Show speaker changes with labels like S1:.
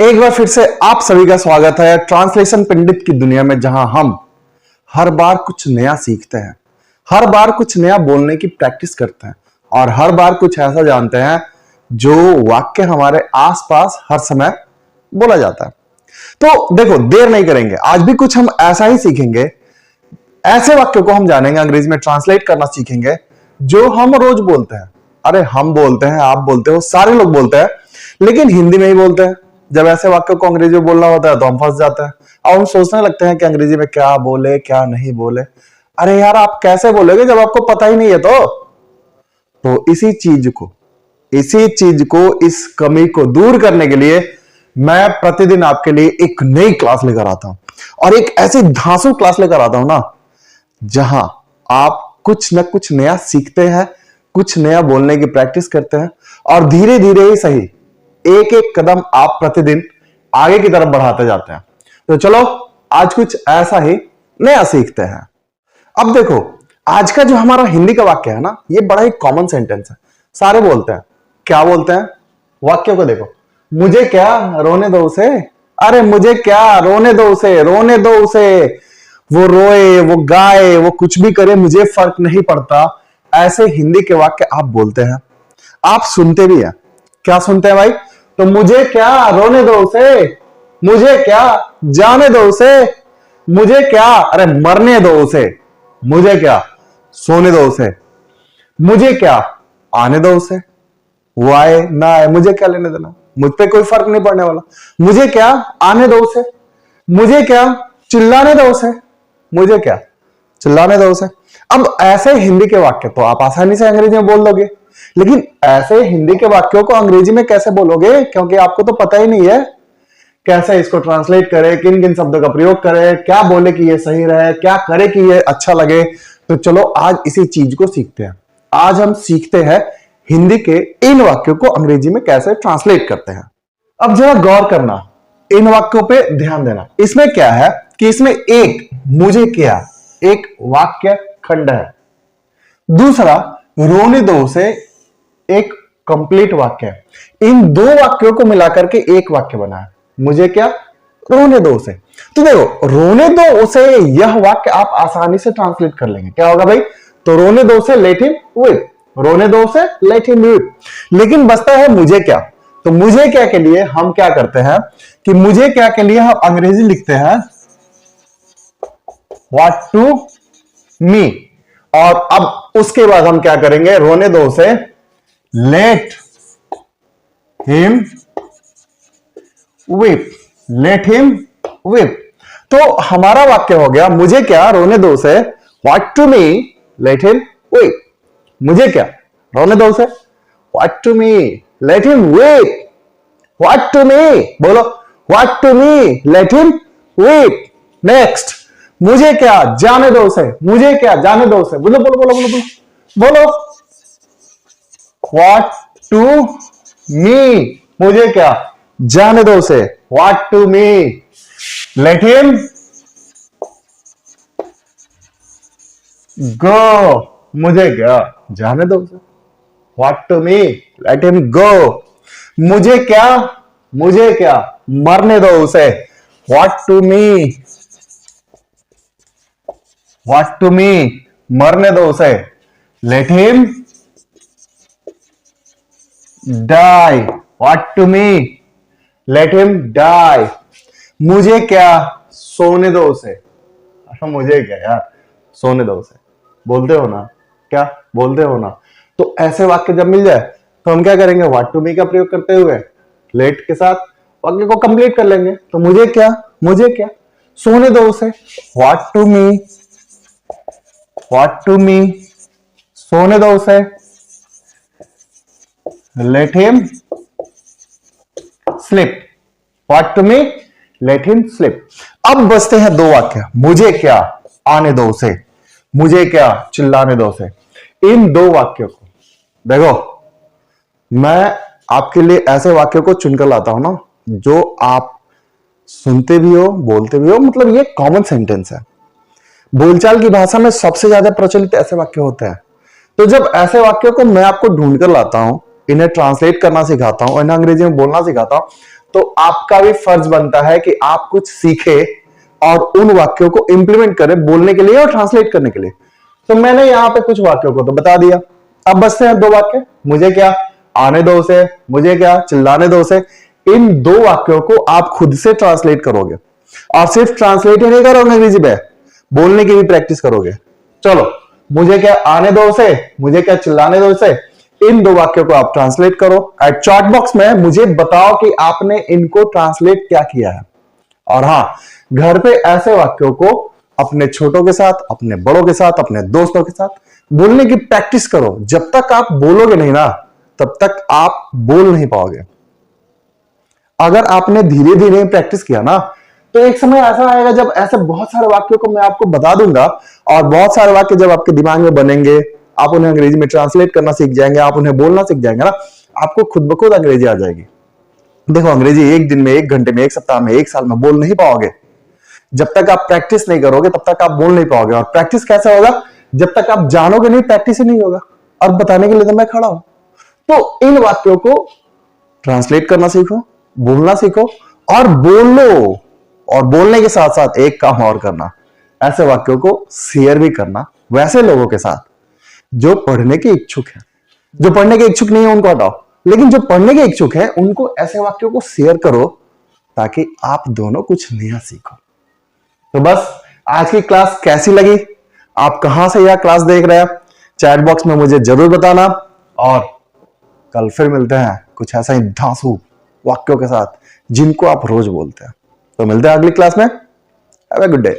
S1: एक बार फिर से आप सभी का स्वागत है ट्रांसलेशन पंडित की दुनिया में, जहां हम हर बार कुछ नया सीखते हैं, हर बार कुछ नया बोलने की प्रैक्टिस करते हैं और हर बार कुछ ऐसा जानते हैं जो वाक्य हमारे आसपास हर समय बोला जाता है। तो देखो, देर नहीं करेंगे, आज भी कुछ हम ऐसा ही सीखेंगे। ऐसे वाक्यों को हम जानेंगे, अंग्रेजी में ट्रांसलेट करना सीखेंगे जो हम रोज बोलते हैं। अरे हम बोलते हैं, आप बोलते हो, सारे लोग बोलते हैं, लेकिन हिंदी में ही बोलते हैं। जब ऐसे वाक्यों को अंग्रेजी में बोलना होता है तो हम फंस जाते हैं और हम सोचने लगते हैं कि अंग्रेजी में क्या बोले क्या नहीं बोले। अरे यार, आप कैसे बोलोगे जब आपको पता ही नहीं है? तो इसी चीज को इस कमी को दूर करने के लिए मैं प्रतिदिन आपके लिए एक नई क्लास लेकर आता हूं, और एक ऐसी धांसू क्लास लेकर आता हूं ना, जहां आप कुछ न कुछ नया सीखते हैं, कुछ नया बोलने की प्रैक्टिस करते हैं और धीरे धीरे ही सही एक एक कदम आप प्रतिदिन आगे की तरफ बढ़ाते जाते हैं। तो चलो आज कुछ ऐसा ही नया सीखते हैं। अब देखो, आज का जो हमारा हिंदी का वाक्य है ना, ये बड़ा ही कॉमन सेंटेंस है, सारे बोलते हैं। क्या बोलते हैं? वाक्य को देखो, मुझे क्या रोने दो उसे। अरे मुझे क्या रोने दो उसे, रोने दो उसे, वो रोए, वो गाए, वो कुछ भी करे, मुझे फर्क नहीं पड़ता। ऐसे हिंदी के वाक्य आप बोलते हैं, आप सुनते भी हैं। क्या सुनते हैं भाई? तो मुझे क्या रोने दो उसे, मुझे क्या जाने दो उसे, मुझे क्या अरे मरने दो उसे, मुझे क्या सोने दो उसे, मुझे क्या आने दो उसे, वो आए ना आए मुझे क्या लेने देना, मुझ पे कोई फर्क नहीं पड़ने वाला। मुझे क्या आने दो उसे, मुझे क्या चिल्लाने दो उसे, मुझे क्या चिल्लाने दो उसे। अब ऐसे हिंदी के वाक्य तो आप आसानी से अंग्रेजी में बोल दोगे, लेकिन ऐसे हिंदी के वाक्यों को अंग्रेजी में कैसे बोलोगे? क्योंकि आपको तो पता ही नहीं है कैसे इसको ट्रांसलेट करें, किन किन शब्दों का प्रयोग करें, क्या बोले कि ये सही रहे, क्या करे कि ये अच्छा लगे। तो चलो आज इसी चीज को सीखते हैं। आज हम सीखते हैं हिंदी के इन वाक्यों को अंग्रेजी में कैसे ट्रांसलेट करते हैं। अब जरा गौर करना, इन वाक्यों पे ध्यान देना। इसमें क्या है कि इसमें एक मुझे क्या एक वाक्य खंड है, दूसरा रोने दो से एक कंप्लीट वाक्य है। इन दो वाक्यों को मिलाकर के एक वाक्य बना है, मुझे क्या रोने दो उसे। तो देखो, रोने दो उसे, यह वाक्य आप आसानी से ट्रांसलेट कर लेंगे। क्या होगा भाई? तो रोने दो उसे, लेट हिम विप, रोने दो उसे, लेट हिम विप। लेकिन बचता है मुझे क्या। तो मुझे क्या के लिए हम क्या करते हैं कि मुझे क्या के लिए हम अंग्रेजी लिखते हैं व्हाट टू मी, और अब उसके बाद हम क्या करेंगे, रोने दो उसे, let him whip, late him whip. तो हमारा वाक्य हो गया, मुझे क्या रोने दो उसे, what to me, let him weep. मुझे क्या रोने दो उसे, what to me, let him weep. What to me, बोलो, what to me, let him weep. Next, मुझे क्या जाने दो उसे, मुझे क्या जाने दो उसे। बोलो बोलो बोलो बोलो बोलो बोलो, व्हाट टू मी, मुझे क्या जाने दो उसे, what to me, let him go, मुझे क्या जाने दो उसे, what to me, let him go. मुझे क्या मरने दो उसे, व्हाट टू मी मरने दो उसे, let him die, what to me, let him die. मुझे क्या सोने दो उसे। अच्छा, मुझे क्या यार सोने दो उसे, बोलते हो ना, क्या बोलते हो ना। तो ऐसे वाक्य जब मिल जाए तो हम क्या करेंगे, व्हाट टू मी का प्रयोग करते हुए लेट के साथ वाक्य को कंप्लीट कर लेंगे। तो मुझे क्या सोने दो उसे, व्हाट टू मी सोने दो उसे, let him sleep, what to me, let him sleep. अब बचते हैं दो वाक्य, मुझे क्या आने दो उसे, मुझे क्या चिल्लाने दो उसे। इन दो वाक्यों को देखो, मैं आपके लिए ऐसे वाक्यों को चुनकर लाता हूं ना जो आप सुनते भी हो, बोलते भी हो, मतलब ये कॉमन सेंटेंस है। बोलचाल की भाषा में सबसे ज्यादा प्रचलित ऐसे वाक्य होते हैं। तो जब ऐसे वाक्यों को मैं आपको ढूंढ कर लाता हूं, इन्हें ट्रांसलेट करना सिखाता हूं, इन्हें अंग्रेजी में बोलना सिखाता हूं, तो आपका भी फर्ज बनता है कि आप कुछ सीखे और उन वाक्यों को इंप्लीमेंट करें बोलने के लिए और ट्रांसलेट करने के लिए। तो मैंने यहां पे कुछ वाक्यों को तो बता दिया, अब बचते हैं 2 वाक्य। मुझे क्या आने दो उसे, मुझे क्या चिल्लाने दो उसे। इन 2 वाक्यों को आप खुद से ट्रांसलेट करोगे और सिर्फ ट्रांसलेट ही नहीं करोगे अंग्रेजी में, बोलने की भी प्रैक्टिस करोगे। चलो, मुझे क्या आने दो उसे, मुझे क्या चिल्लाने दो उसे, इन 2 वाक्यों को आप ट्रांसलेट करो। एट चैट बॉक्स में मुझे बताओ कि आपने इनको ट्रांसलेट क्या किया है। और हां, घर पे ऐसे वाक्यों को अपने छोटों के साथ, अपने बड़ों के साथ, अपने दोस्तों के साथ बोलने की प्रैक्टिस करो। जब तक आप बोलोगे नहीं ना, तब तक आप बोल नहीं पाओगे। अगर आपने धीरे धीरे प्रैक्टिस किया ना, तो एक समय ऐसा आएगा जब ऐसे बहुत सारे वाक्यों को मैं आपको बता दूंगा और बहुत सारे वाक्य जब आपके दिमाग में बनेंगे, आप उन्हें अंग्रेजी में ट्रांसलेट करना सीख जाएंगे, आप उन्हें बोलना सीख जाएंगे ना, आपको खुद ब खुद अंग्रेजी आ जाएगी। देखो, अंग्रेजी 1 दिन में, 1 घंटे में, 1 सप्ताह में, 1 साल में बोल नहीं पाओगे। जब तक आप प्रैक्टिस नहीं करोगे तब तक आप बोल नहीं पाओगे। और प्रैक्टिस कैसे होगा? जब तक आप जानोगे नहीं, प्रैक्टिस ही नहीं होगा। और बताने के लिए तो मैं खड़ा हूं। तो इन वाक्यों को ट्रांसलेट करना सीखो, बोलना सीखो और बोलो। और बोलने के साथ साथ एक काम और करना, ऐसे वाक्यों को शेयर भी करना वैसे लोगों के साथ जो पढ़ने के इच्छुक हैं। जो पढ़ने के इच्छुक नहीं है उनको हटाओ, लेकिन जो पढ़ने के इच्छुक है उनको ऐसे वाक्यों को शेयर करो ताकि आप दोनों कुछ नया सीखो। तो बस, आज की क्लास कैसी लगी? आप कहां से यह क्लास देख रहे हैं? चैट बॉक्स में मुझे जरूर बताना। और कल फिर मिलते हैं कुछ ऐसा ही धांसू वाक्यों के साथ जिनको आप रोज बोलते हैं। तो मिलते हैं अगली क्लास में। Have a good day.